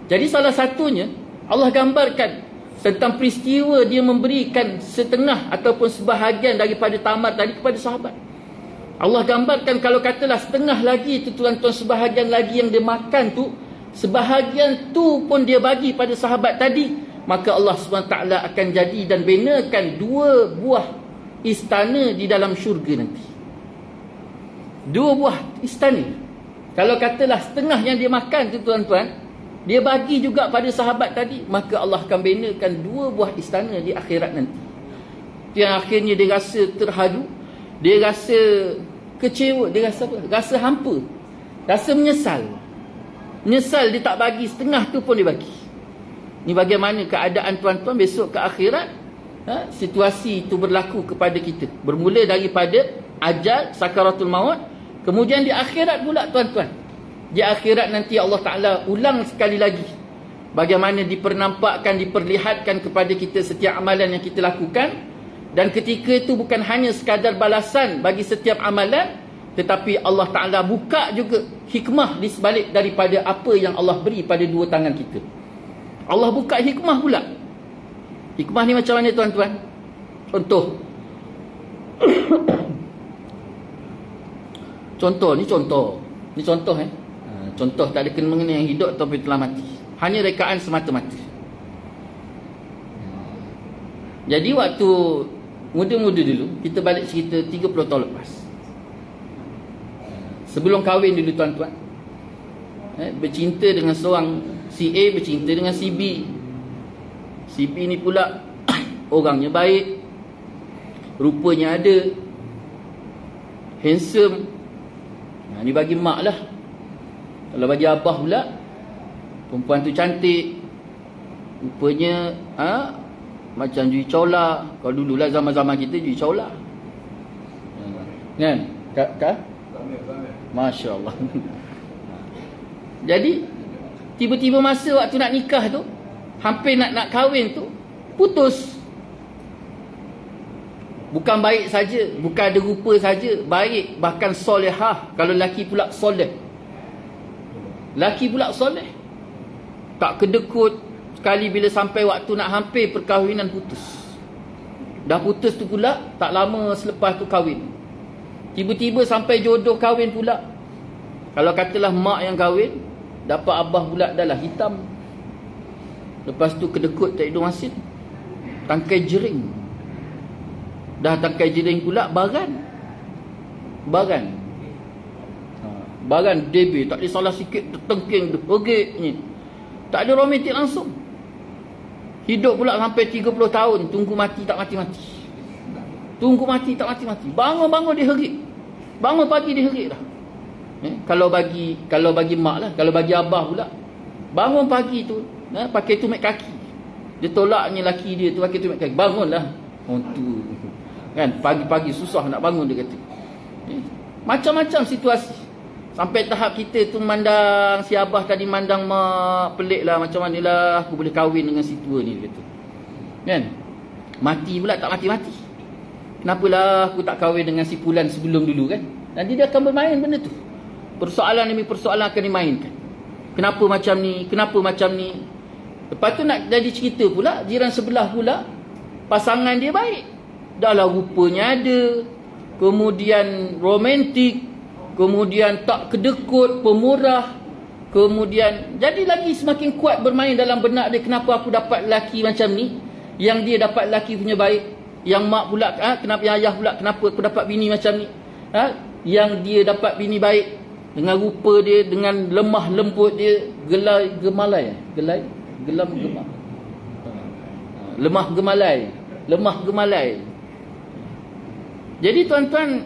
Jadi salah satunya Allah gambarkan tentang peristiwa dia memberikan setengah ataupun sebahagian daripada tamar tadi kepada sahabat. Allah gambarkan kalau katalah setengah lagi tu, tuan-tuan, sebahagian lagi yang dia makan tu, sebahagian tu pun dia bagi pada sahabat tadi, maka Allah SWT akan jadi dan binakan 2 buah istana di dalam syurga nanti. 2 buah istana. Kalau katalah setengah yang dia makan tu, tuan-tuan, dia bagi juga pada sahabat tadi, maka Allah akan binakan 2 buah istana di akhirat nanti. Yang akhirnya dia rasa terhadu, dia rasa kecewa, dia rasa apa? Rasa hampa, rasa menyesal. Menyesal dia tak bagi setengah tu pun dia bagi. Ni bagaimana keadaan, tuan-tuan, besok ke akhirat. Situasi itu berlaku kepada kita. Bermula daripada ajal, sakaratul maut. Kemudian di akhirat pula, tuan-tuan. Di akhirat nanti Allah Ta'ala ulang sekali lagi. Bagaimana dipernampakkan, diperlihatkan kepada kita setiap amalan yang kita lakukan. Dan ketika itu bukan hanya sekadar balasan bagi setiap amalan, tetapi Allah Ta'ala buka juga hikmah di sebalik daripada apa yang Allah beri pada 2 tangan kita. Allah buka hikmah pula. Hikmah ni macam mana, tuan-tuan? Contoh. Ni contoh. Contoh tak ada kena mengenai yang hidup ataupun telah mati. Hanya rekaan semata-mata. Jadi waktu muda-muda dulu, kita balik cerita 30 tahun lepas, sebelum kahwin dulu tuan-tuan, bercinta dengan seorang si A, bercinta dengan si B. Si B ni pula orangnya baik, rupanya ada, handsome. Ni bagi mak lah. Kalau bagi abah pula, perempuan tu cantik, rupanya macam Jui Chola. Kalau dululah zaman-zaman kita Jui Chola, kan? Kak? Masya Allah. Jadi tiba-tiba masa waktu nak nikah tu, hampir nak kahwin tu, putus. Bukan baik saja, bukan ada rupa saja, baik, bahkan solehah. Kalau lelaki pula soleh, lelaki pula soleh, tak kedekut. Sekali bila sampai waktu nak hampir perkahwinan, putus. Dah putus tu pula, tak lama selepas tu kahwin. Tiba-tiba sampai jodoh kahwin pula. Kalau katalah mak yang kahwin, dapat abah pula dah lah hitam. Lepas tu kedekut tak hidung asin, tangkai jering. Dah tangkai jering pula baran. Baran DB, tak ada salah sikit, tertengking, dergek ni. Tak ada romantik langsung. Hidup pula sampai 30 tahun, tunggu mati tak mati-mati. Tunggu mati tak mati-mati. Bangun-bangun dia herik. Bangun pagi dia herik dah. Kalau bagi mak lah, kalau bagi abah pula, bangun pagi tu, pakai tumit kaki. Dia tolaknya laki dia tu pakai tumit kaki. Bangunlah. Oh tu. Kan, pagi-pagi susah nak bangun, dia kata. Macam-macam situasi. Sampai tahap kita tu mandang si abah tadi, mandang mak, pelik lah, macam manalah aku boleh kahwin dengan si tua ni, dia kata. Kan? Mati pula tak mati-mati. Kenapalah aku tak kahwin dengan si Pulan sebelum dulu, kan? Nanti dia akan bermain benda tu. Persoalan demi persoalan akan dimainkan. Kenapa macam ni? Kenapa macam ni? Lepas tu nak jadi cerita pula, jiran sebelah pula, pasangan dia baik. Dah lah rupanya ada, kemudian romantik, kemudian tak kedekut, pemurah, kemudian jadi lagi semakin kuat bermain dalam benak dia. Kenapa aku dapat lelaki macam ni? Yang dia dapat lelaki punya baik. Yang mak pula, kenapa, yang ayah pula, kenapa aku dapat bini macam ni? Yang dia dapat bini baik, dengan rupa dia, dengan lemah lembut dia, lemah gemalai. Jadi tuan-tuan,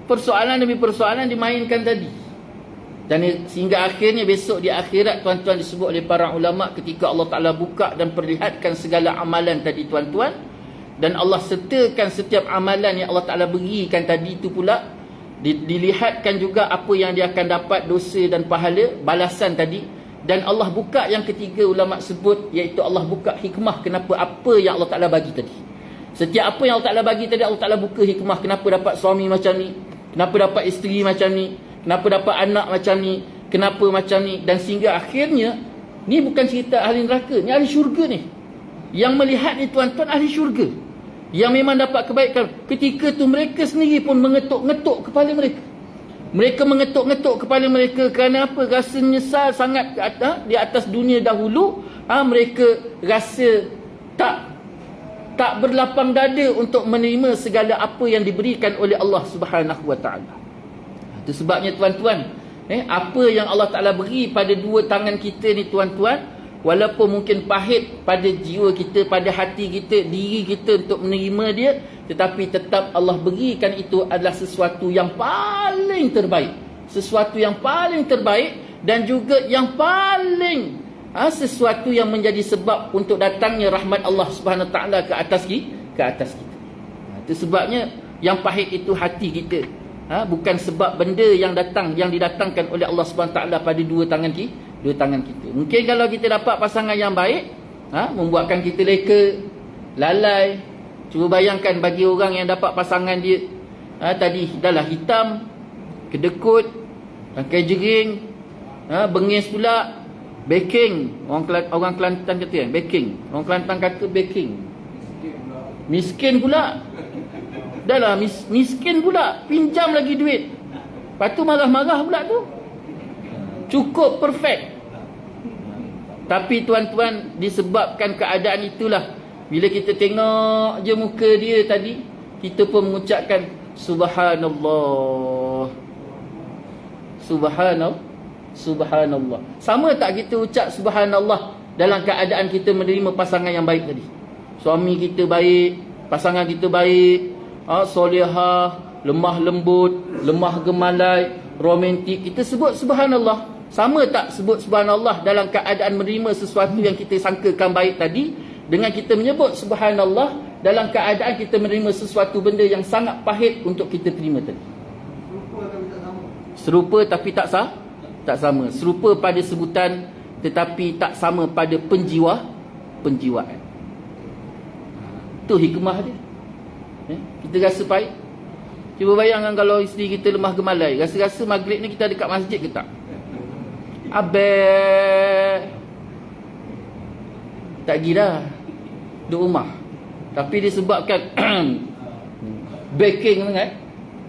persoalan demi persoalan dimainkan tadi. Dan sehingga akhirnya besok di akhirat, tuan-tuan, disebut oleh para ulama, ketika Allah Ta'ala buka dan perlihatkan segala amalan tadi, tuan-tuan, dan Allah sertakan setiap amalan yang Allah Ta'ala berikan tadi itu pula, dilihatkan juga apa yang dia akan dapat, dosa dan pahala, balasan tadi. Dan Allah buka yang ketiga, ulama sebut, iaitu Allah buka hikmah kenapa apa yang Allah Ta'ala bagi tadi. Setiap apa yang Allah Ta'ala bagi tadi, Allah Ta'ala buka hikmah. Kenapa dapat suami macam ni, kenapa dapat isteri macam ni, kenapa dapat anak macam ni, kenapa macam ni. Dan sehingga akhirnya, ni bukan cerita ahli neraka, ni ahli syurga ni. Yang melihat ni tuan-tuan, ahli syurga, yang memang dapat kebaikan. Ketika tu mereka sendiri pun mengetuk-ngetuk kepala mereka. Mereka mengetuk-ngetuk kepala mereka kerana apa? Rasa menyesal sangat di atas dunia dahulu. Mereka rasa tak berlapang dada untuk menerima segala apa yang diberikan oleh Allah Subhanahu Wa Taala. Itu sebabnya tuan-tuan, apa yang Allah Taala beri pada dua tangan kita ni tuan-tuan, walaupun mungkin pahit pada jiwa kita, pada hati kita, diri kita untuk menerima dia, tetapi tetap Allah berikan itu adalah sesuatu yang paling terbaik. Sesuatu yang paling terbaik, dan juga yang paling sesuatu yang menjadi sebab untuk datangnya rahmat Allah Subhanahu Taala ke atas kita. Itu sebabnya yang pahit itu hati kita. Bukan sebab benda yang didatangkan oleh Allah Subhanahu Taala pada dua tangan kita. Mungkin kalau kita dapat pasangan yang baik, membuatkan kita leka, lalai. Cuba bayangkan bagi orang yang dapat pasangan dia tadi dah lah hitam, kedekut, tangkai jering, bengis pula, baking. Orang Kelantan kata kan, baking. Orang Kelantan kata baking. Miskin pula. Dah lah miskin pula, pinjam lagi duit. Lepas tu marah-marah pula tu. Cukup perfect. Tapi tuan-tuan, disebabkan keadaan itulah, Bila kita tengok je muka dia tadi, kita pun mengucapkan Subhanallah. Subhanallah. Sama tak kita ucap Subhanallah dalam keadaan kita menerima pasangan yang baik tadi? Suami kita baik, pasangan kita baik, solehah, lemah lembut, lemah gemalai, romantik, kita sebut Subhanallah. Sama tak sebut Subhanallah dalam keadaan menerima sesuatu yang kita sangkakan baik tadi, dengan kita menyebut Subhanallah dalam keadaan kita menerima sesuatu benda yang sangat pahit untuk kita terima tadi? Serupa tapi tak sama. Serupa pada sebutan tetapi tak sama pada penjiwaan. Itu hikmah dia. Kita rasa pahit. Cuba bayangkan kalau isteri kita lemah gemalai, rasa-rasa maghrib ni kita dekat masjid ke tak? Abang tak pergi dah, duduk rumah. Tapi disebabkan baking sangat,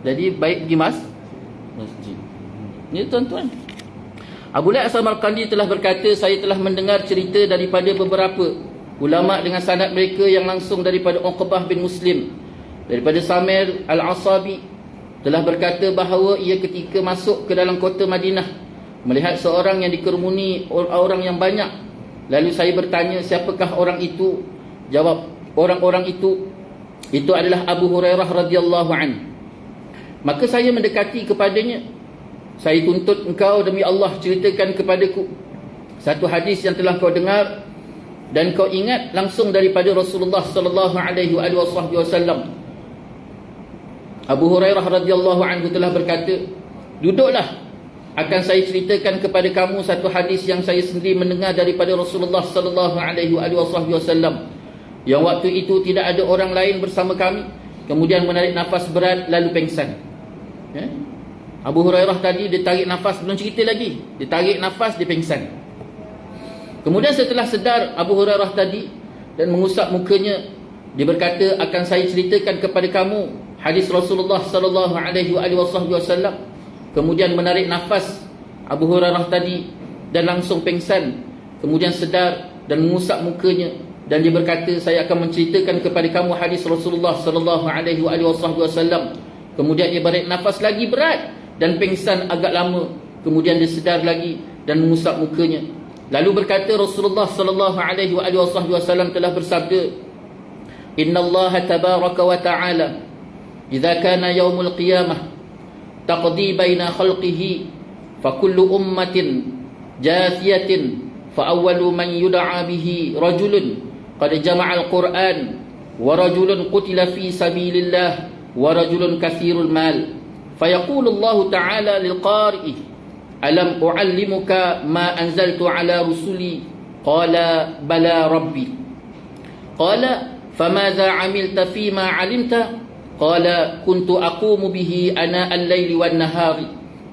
jadi baik pergi masjid. Ni tuan-tuan, Abu Laib As-Samarqandi telah berkata, saya telah mendengar cerita daripada beberapa ulama dengan sanad mereka yang langsung daripada Uqbah bin Muslim, daripada Samir Al-Asabi, telah berkata bahawa ia ketika masuk ke dalam kota Madinah melihat seorang yang dikerumuni orang yang banyak. Lalu saya bertanya, siapakah orang itu? Jawab, orang-orang itu adalah Abu Hurairah radhiyallahu anhu. Maka saya mendekati kepadanya, saya tuntut engkau demi Allah, ceritakan kepadaku satu hadis yang telah kau dengar dan kau ingat langsung daripada Rasulullah sallallahu alaihi wasallam. Abu Hurairah radhiyallahu anhu telah berkata, duduklah, akan saya ceritakan kepada kamu satu hadis yang saya sendiri mendengar daripada Rasulullah sallallahu alaihi wasallam, yang waktu itu tidak ada orang lain bersama kami, kemudian menarik nafas berat lalu pengsan. Abu Hurairah tadi dia tarik nafas, belum cerita lagi, dia tarik nafas, dia pengsan. Kemudian setelah sedar Abu Hurairah tadi dan mengusap mukanya, dia berkata, akan saya ceritakan kepada kamu hadis Rasulullah sallallahu alaihi wasallam. Kemudian menarik nafas Abu Hurairah tadi dan langsung pengsan, kemudian sedar dan mengusap mukanya, dan dia berkata, saya akan menceritakan kepada kamu hadis Rasulullah sallallahu alaihi wasallam. Kemudian dia menarik nafas lagi berat dan pengsan agak lama, kemudian dia sedar lagi dan mengusap mukanya. Lalu berkata, Rasulullah sallallahu alaihi wasallam telah bersabda, innallaha tabaraka wa ta'ala idza kana yaumul qiyamah taqdi baina khalqihi fa kullu ummatin jathiyatin fa awwalu man yud'a bihi rajulun qad jama'a al-Qur'an wa rajulun qutila fi sabilillah wa rajulun kathirul mal fa yaqulu Allah ta'ala lil qari'i alam u'allimuka ma anzaltu ala rusuli qala bala rabbi qala famadha 'amilta fima 'alimta قال كنت أقوم به أناء الليل والنهار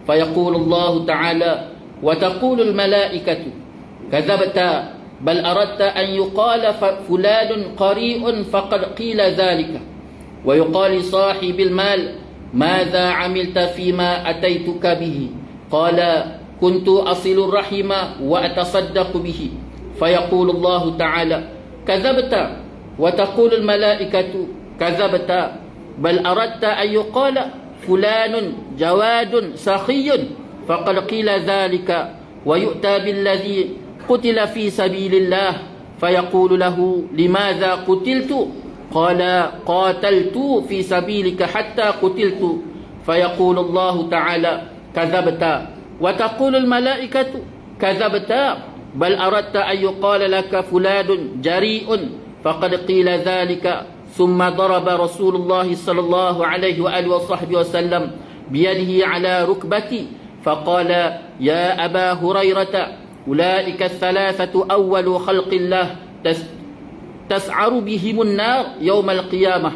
فيقول الله تعالى وتقول الملائكة كذبت بل أردت أن يقال فلان قريء فقد قيل ذلك ويقال لصاحب المال ماذا عملت فيما أتيتك به قال كنت أصل الرحم وأتصدق به فيقول الله تعالى كذبت وتقول الملائكة كذبت بل أردت أن يقال فلان جواد سخي فقد قيل ذلك ويؤتى بالذي قتل في سبيل الله فيقول له لماذا قتلت قال قاتلت في سبيلك حتى قتلت فيقول الله تعالى كذبت وتقول الملائكة كذبت بل أردت أن يقال لك فلان جريء فقد قيل ذلك ثم ضرب رسول الله صلى الله عليه وآله وصحبه وسلم بيده على ركبتي فقال يا أبا هريرة أولئك الثلاثة أول خلق الله تسعر بهم النار يوم القيامة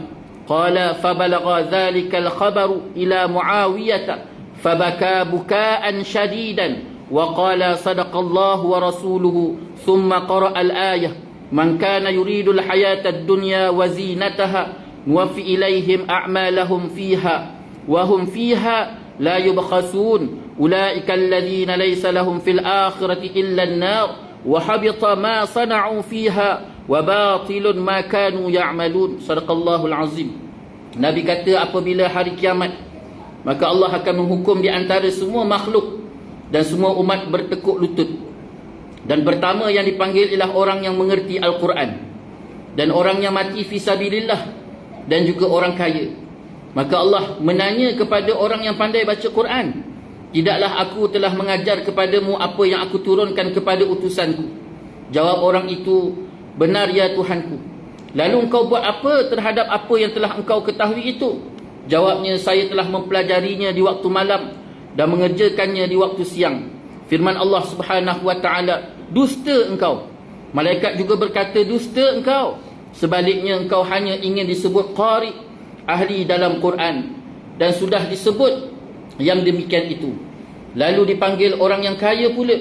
قال فبلغ ذلك الخبر إلى معاوية فبكى بكاء شديدا وقال صدق الله ورسوله ثم قرأ الآية من كان يريد الحياة الدنيا وزينتها نوفي إليهم أعمالهم فيها وهم فيها لا يبخسون أولئك الذين ليس لهم في الآخرة إلا النار وحبط ما صنعوا فيها wa batilun ma kanu ya'malun. Sadaqallahul azim. Nabi kata apabila hari kiamat, maka Allah akan menghukum di antara semua makhluk dan semua umat bertekuk lutut. Dan pertama yang dipanggil ialah orang yang mengerti Al-Quran, dan orang yang mati fi sabilillah, dan juga orang kaya. Maka Allah menanya kepada orang yang pandai baca Quran, tidaklah aku telah mengajar kepadamu apa yang aku turunkan kepada utusanku? Jawab orang itu, benar ya Tuhanku. Lalu engkau buat apa terhadap apa yang telah engkau ketahui itu? Jawabnya, saya telah mempelajarinya di waktu malam dan mengerjakannya di waktu siang. Firman Allah Subhanahu wa taala, dusta engkau. Malaikat juga berkata, dusta engkau. Sebaliknya engkau hanya ingin disebut qari, ahli dalam Quran, dan sudah disebut yang demikian itu. Lalu dipanggil orang yang kaya pula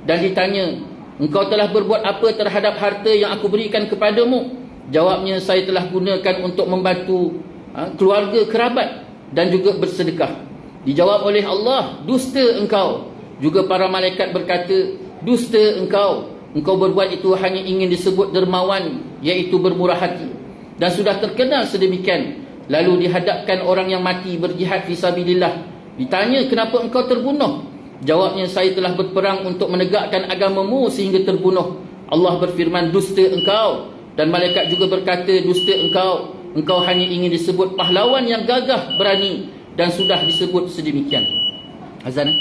dan ditanya, engkau telah berbuat apa terhadap harta yang aku berikan kepadamu? Jawabnya, saya telah gunakan untuk membantu keluarga kerabat dan juga bersedekah. Dijawab oleh Allah, dusta engkau. Juga para malaikat berkata, dusta engkau. Engkau berbuat itu hanya ingin disebut dermawan, iaitu bermurah hati, dan sudah terkenal sedemikian. Lalu dihadapkan orang yang mati berjihad fisabilillah. Ditanya, kenapa engkau terbunuh? Jawabnya, saya telah berperang untuk menegakkan agamamu sehingga terbunuh. Allah berfirman, dusta engkau. Dan malaikat juga berkata, dusta engkau. Engkau hanya ingin disebut pahlawan yang gagah berani, dan sudah disebut sedemikian. Azan.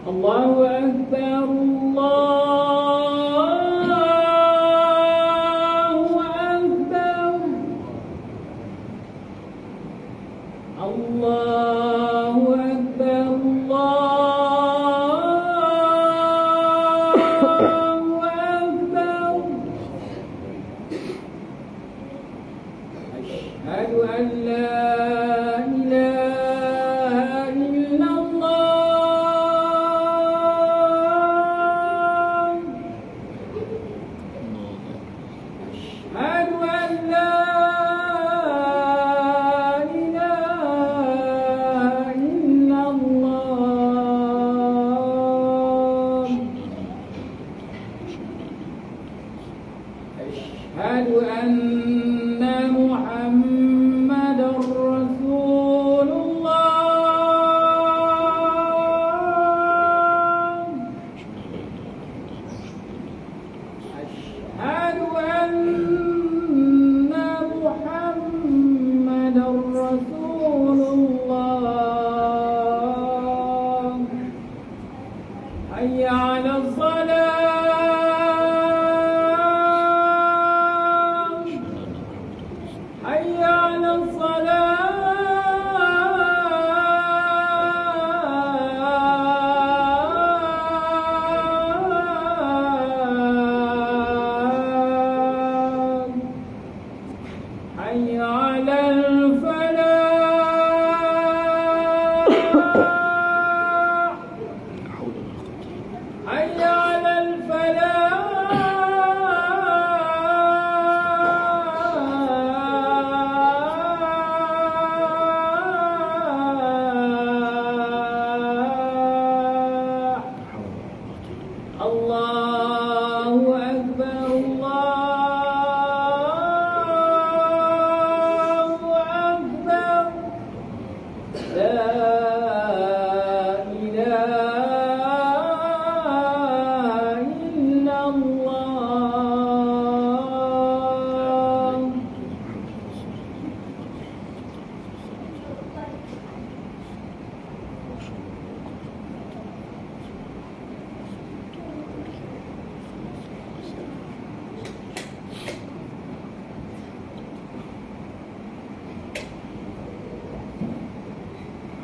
Allahu Akbar, Allahu Akbar, Allahu Akbar, Allahu Akbar. Asyhadu an la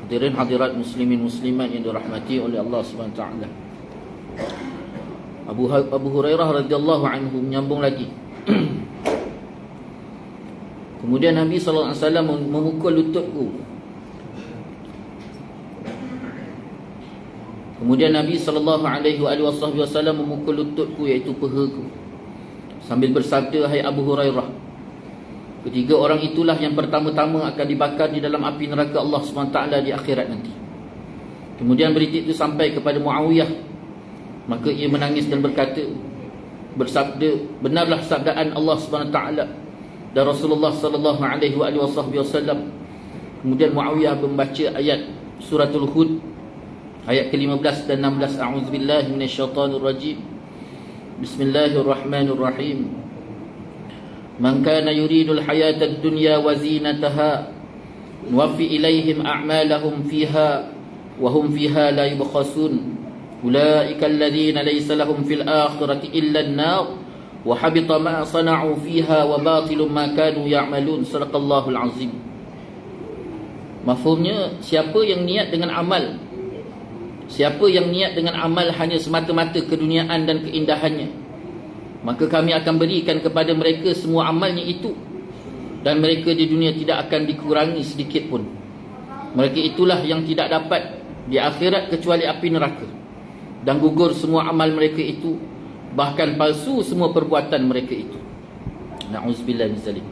Hadirin hadirat muslimin muslimat yang dirahmati oleh Allah SWT. Abu Hurairah radhiyallahu anhu menyambung lagi. Kemudian Nabi SAW memukul lututku Kemudian Nabi SAW memukul lututku, iaitu pehaku, sambil bersabda, hai Abu Hurairah, ketiga orang itulah yang pertama-tama akan dibakar di dalam api neraka Allah SWT di akhirat nanti. Kemudian berita itu sampai kepada Muawiyah, maka ia menangis dan bersabda, benarlah sabdaan Allah SWT dan Rasulullah SAW. Kemudian Muawiyah membaca ayat suratul Hud ayat ke-15 dan 16. A'udzubillahi minasyaitonir rajim. Bismillahirrahmanirrahim. Man kana yuridul hayatad dunya wa zinataha nuwaffi ilaihim a'malahum fiha wa hum fiha la yubkhasun. Ulaika alladhina laysa lahum fil akhirati illa an-nar wa habita ma sana'u fiha wa batilun ma kanu ya'malun. Sadaqallahul azim. Mafhumnya, siapa yang niat dengan amal, siapa yang niat dengan amal hanya semata-mata keduniaan dan keindahannya, maka kami akan berikan kepada mereka semua amalnya itu, dan mereka di dunia tidak akan dikurangi sedikit pun. Mereka itulah yang tidak dapat di akhirat kecuali api neraka, dan gugur semua amal mereka itu, bahkan palsu semua perbuatan mereka itu. Na'udzubillah min zalik.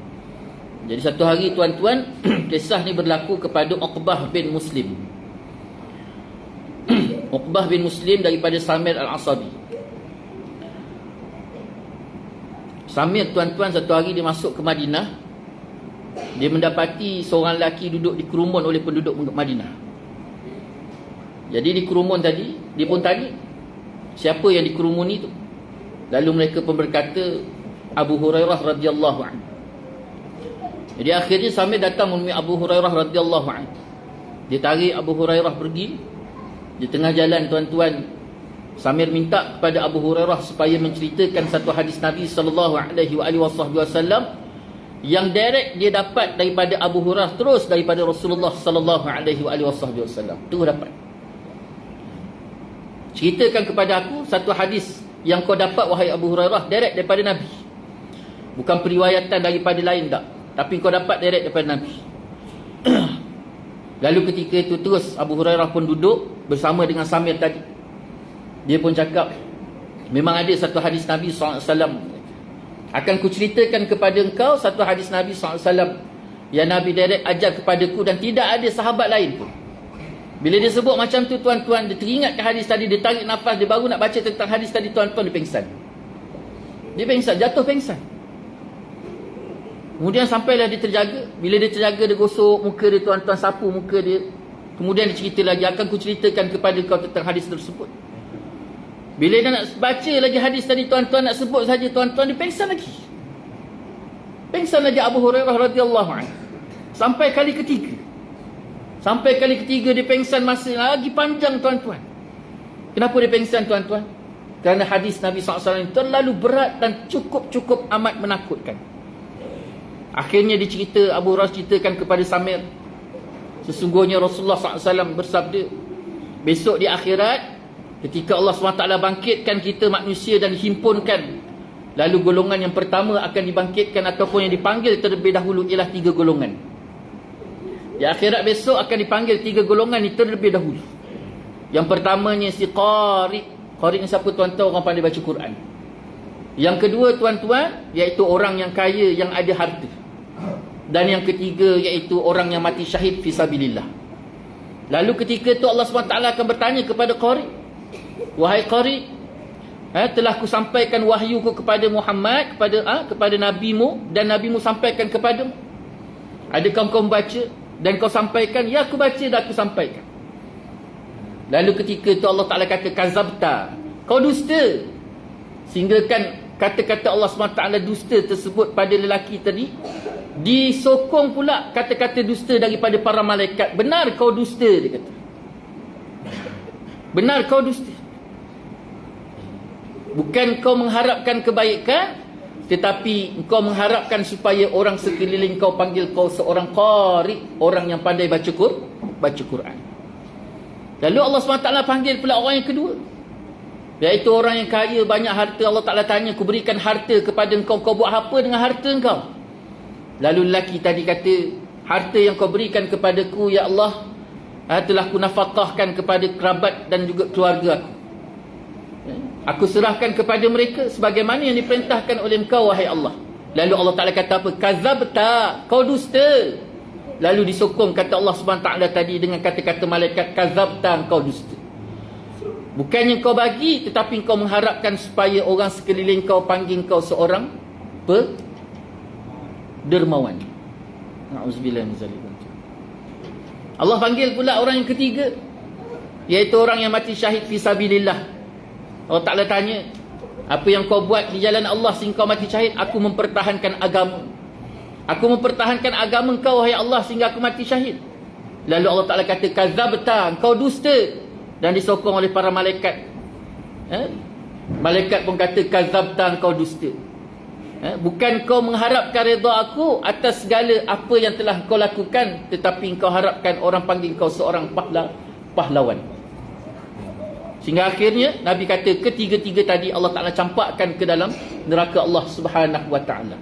Jadi satu hari, tuan-tuan, kisah ni berlaku kepada Uqbah bin Muslim. Uqbah bin Muslim daripada Samir Al-Asabi. Samir, tuan-tuan, satu hari dia masuk ke Madinah. Dia mendapati seorang lelaki duduk dikerumun oleh penduduk Madinah. Jadi dikerumun tadi, dia pun tanya, siapa yang dikerumuni tu? Lalu mereka pun berkata, Abu Hurairah radhiyallahu anhu. Jadi akhirnya Samir datang menemui Abu Hurairah radhiyallahu anhu. Dia tarik Abu Hurairah pergi. Di tengah jalan, tuan-tuan, Samir minta kepada Abu Hurairah supaya menceritakan satu hadis Nabi SAW yang direct dia dapat daripada Abu Hurairah, terus daripada Rasulullah SAW. Terus dapat. Ceritakan kepada aku satu hadis yang kau dapat, wahai Abu Hurairah, direct daripada Nabi. Bukan periwayatan daripada lain, tak, tapi kau dapat direct daripada Nabi. Lalu ketika itu terus Abu Hurairah pun duduk bersama dengan Samir tadi. Dia pun cakap, memang ada satu hadis Nabi SAW, akan ku ceritakan kepada engkau satu hadis Nabi SAW yang Nabi direct ajar kepadaku, dan tidak ada sahabat lain pun. Bila dia sebut macam tu, tuan-tuan, dia teringat ke hadis tadi, dia tarik nafas, dia baru nak baca tentang hadis tadi, tuan-tuan, dia pengsan. Dia pengsan, jatuh pengsan. Kemudian sampailah dia terjaga. Bila dia terjaga, dia gosok muka dia, tuan-tuan, sapu muka dia. Kemudian dia cerita lagi, akan ku ceritakan kepada kau tentang hadis tersebut. Bila dia nak baca lagi hadis tadi, tuan-tuan, nak sebut saja, tuan-tuan, dia pengsan lagi. Pengsan lagi Abu Hurairah radhiyallahu anhu. Sampai kali ketiga. Sampai kali ketiga dia pengsan masa lagi panjang, tuan-tuan. Kenapa dia pengsan, tuan-tuan? Kerana hadis Nabi SAW terlalu berat dan cukup amat menakutkan. Akhirnya dicerita, Abu Hurairah ceritakan kepada Samir, sesungguhnya Rasulullah SAW bersabda, besok di akhirat, ketika Allah SWT bangkitkan kita manusia dan dihimpunkan, lalu golongan yang pertama akan dibangkitkan ataupun yang dipanggil terlebih dahulu ialah 3 golongan. Di akhirat besok akan dipanggil 3 golongan ni terlebih dahulu. Yang pertamanya si qari. Qari ni siapa, tuan-tuan? Orang pandai baca Quran. Yang kedua, tuan-tuan, iaitu orang yang kaya, yang ada harta. Dan yang ketiga, iaitu orang yang mati syahid fisabilillah. Lalu ketika itu Allah SWT akan bertanya kepada Qari, wahai Qari, telah ku sampaikan wahyuku kepada Muhammad, kepada nabimu, dan nabimu sampaikan kepadamu. Adakah kau membaca dan kau sampaikan? Ya, aku baca dan aku sampaikan. Lalu ketika itu Allah Ta'ala kata, kazabta, kau dusta. Sehingga kan kata-kata Allah SWT dusta tersebut pada lelaki tadi disokong pula kata-kata dusta daripada para malaikat. Benar kau dusta, dia kata. Benar kau dusta. Bukan kau mengharapkan kebaikan, tetapi kau mengharapkan supaya orang sekeliling kau panggil kau seorang qari, orang yang pandai baca Quran. Lalu Allah SWT panggil pula orang yang kedua, iaitu orang yang kaya, banyak harta. Allah Ta'ala tanya, ku berikan harta kepada engkau, kau buat apa dengan harta engkau? Lalu lelaki tadi kata, harta yang kau berikan kepadaku, ya Allah, telah ku nafkahkan kepada kerabat dan juga keluarga aku. Aku serahkan kepada mereka sebagaimana yang diperintahkan oleh engkau, wahai Allah. Lalu Allah Ta'ala kata apa? Kazabta, kau dusta. Lalu disokong kata Allah Subhanahu Ta'ala tadi dengan kata-kata malaikat, kazabta, kau dusta. Bukannya kau bagi, tetapi kau mengharapkan supaya orang sekeliling kau panggil kau seorang dermawan. Na'udzubillah min zalik. Allah panggil pula orang yang ketiga, iaitu orang yang mati syahid fi sabilillah. Allah Ta'ala tanya, apa yang kau buat di jalan Allah sehingga kau mati syahid? Aku mempertahankan agama. Aku mempertahankan agama kau, wahai Allah, sehingga aku mati syahid. Lalu Allah Ta'ala kata, kazabta, kau dusta. Dan disokong oleh para malaikat. Malaikat pun kata, kazabta, kau dusta. Bukan kau mengharapkan redha aku atas segala apa yang telah kau lakukan, tetapi kau harapkan orang panggil kau seorang pahlawan. Sehingga akhirnya Nabi kata ketiga-tiga tadi Allah Ta'ala campakkan ke dalam neraka Allah Subhanahu Wa Ta'ala.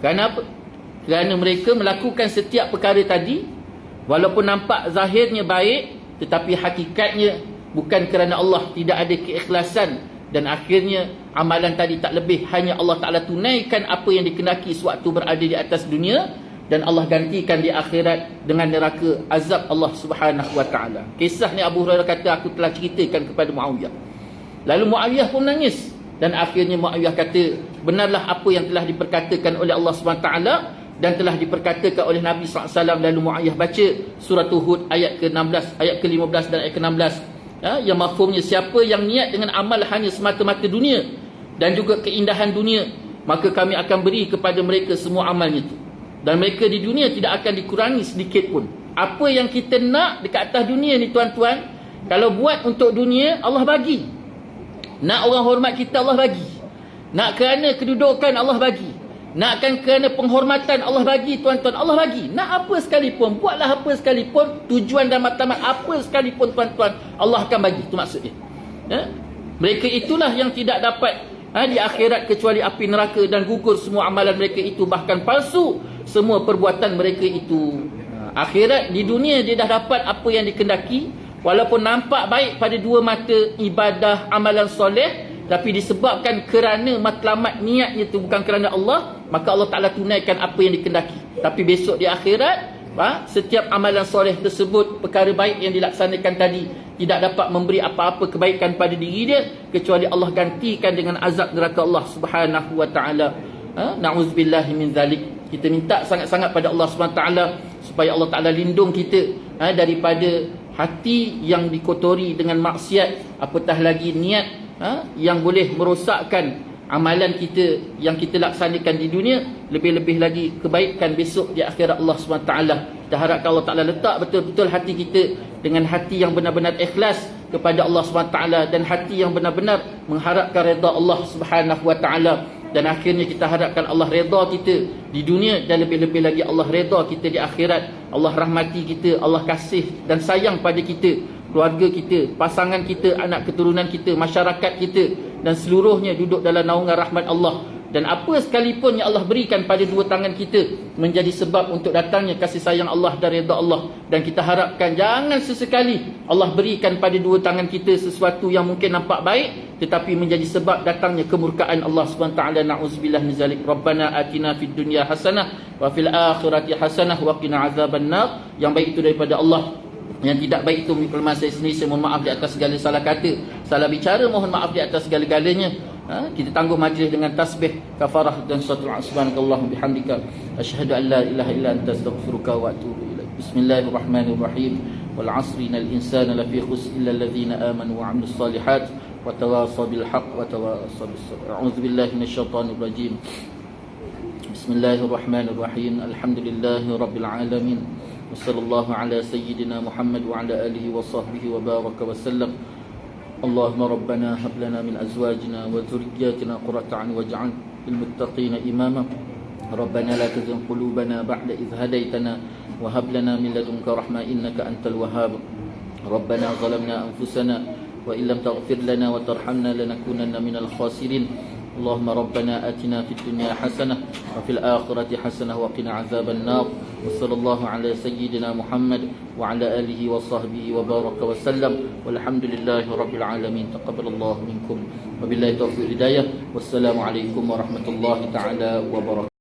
Kerana apa? Kerana mereka melakukan setiap perkara tadi, walaupun nampak zahirnya baik, tetapi hakikatnya bukan kerana Allah, tidak ada keikhlasan. Dan akhirnya amalan tadi tak lebih hanya Allah Ta'ala tunaikan apa yang dikehendaki sewaktu berada di atas dunia, dan Allah gantikan di akhirat dengan neraka azab Allah Subhanahu Wa Ta'ala. Kisah ni Abu Hurairah kata, aku telah ceritakan kepada Muawiyah. Lalu Muawiyah pun nangis. Dan akhirnya Muawiyah kata, benarlah apa yang telah diperkatakan oleh Allah Subhanahu Wa Ta'ala dan telah diperkatakan oleh Nabi SAW. Lalu Muawiyah baca surah Hud ayat ke-16, ayat ke-15 dan ayat ke-16. Yang mafhumnya, siapa yang niat dengan amal hanya semata-mata dunia dan juga keindahan dunia, maka kami akan beri kepada mereka semua amalnya itu. Dan mereka di dunia tidak akan dikurangi sedikit pun. Apa yang kita nak dekat atas dunia ni tuan-tuan, kalau buat untuk dunia, Allah bagi. Nak orang hormat kita, Allah bagi. Nak kerana kedudukan, Allah bagi. Nakkan kerana penghormatan, Allah bagi tuan-tuan, Allah bagi. Nak apa sekalipun, buatlah apa sekalipun, tujuan dan matlamat apa sekalipun tuan-tuan, Allah akan bagi. Itu maksudnya. Mereka itulah yang tidak dapat di akhirat kecuali api neraka, dan gugur semua amalan mereka itu, bahkan palsu semua perbuatan mereka itu. Akhirat, di dunia dia dah dapat apa yang dikehendaki, walaupun nampak baik pada dua mata, ibadah, amalan soleh, tapi disebabkan kerana matlamat niatnya itu bukan kerana Allah, maka Allah Ta'ala tunaikan apa yang dikehendaki. Tapi besok di akhirat, setiap amalan soleh tersebut, perkara baik yang dilaksanakan tadi, tidak dapat memberi apa-apa kebaikan pada diri dia, kecuali Allah gantikan dengan azab neraka Allah Subhanahu Wa Ta'ala. Na'udzubillahi min zalik. Kita minta sangat-sangat pada Allah Subhanahu Wa Ta'ala supaya Allah Ta'ala lindung kita daripada hati yang dikotori dengan maksiat, apatah lagi niat yang boleh merosakkan amalan kita yang kita laksanakan di dunia, lebih-lebih lagi kebaikan besok di akhirat Allah SWT. Kita harapkan Allah Ta'ala letak betul-betul hati kita dengan hati yang benar-benar ikhlas kepada Allah SWT, dan hati yang benar-benar mengharapkan redha Allah SWT. Dan akhirnya kita harapkan Allah redha kita di dunia, dan lebih-lebih lagi Allah redha kita di akhirat. Allah rahmati kita, Allah kasih dan sayang pada kita, keluarga kita, pasangan kita, anak keturunan kita, masyarakat kita, dan seluruhnya duduk dalam naungan rahmat Allah. Dan apa sekalipun yang Allah berikan pada dua tangan kita menjadi sebab untuk datangnya kasih sayang Allah dan redha Allah. Dan kita harapkan jangan sesekali Allah berikan pada dua tangan kita sesuatu yang mungkin nampak baik, tetapi menjadi sebab datangnya kemurkaan Allah SWT. Na'udzubillah min zalik. Rabbana atina fid dunya hasanah wa fil akhirati hasanah wa qina azabannar. Yang baik itu daripada Allah, yang tidak baik itu kelemahan saya sendiri. Saya mohon maaf di atas segala salah kata, salah bicara, mohon maaf di atas segala-galanya. Kita tangguh majlis dengan tasbih, kafarah dan salatul subhanakallahumma bihamdika asyhadu an la ilaha illa anta astaghfiruka wa atubu ilaik. Bismillahirrahmanirrahim. Wal 'asri innal insana lafi khusr illa alladhina amanu wa 'amilus solihat wa tawasaw bil haqq wa tawasaw bis sabr. A'udzu billahi minasyaitonir rajim. Bismillahirrahmanirrahim. Alhamdulillahi rabbil alamin. Wassallallahu ala sayyidina Muhammad wa ala alihi wa sahbihi wa baraka wa sallam. Allahumma rabbana hab lana min azwajina wa dhurriyyatina qurrata a'yun waj'al lil muttaqina imama. Rabbana la tuzigh qulubana ba'da idh hadaytana wa hab lana min ladunka rahmah innaka antal wahhab. Rabbana zalamna anfusana wa illam taghfir lana wa tarhamna lanakunanna minal khasirin. اللهم ربنا آتنا في الدنيا حسنة وفي الآخرة حسنة وقنا عذاب النار. وصلى الله على سيدنا محمد وعلى آله وصحبه وبارك وسلم والحمد لله رب العالمين. تقبل الله منكم وبالله توفيق الهداية. والسلام عليكم ورحمة الله تعالى وبركاته.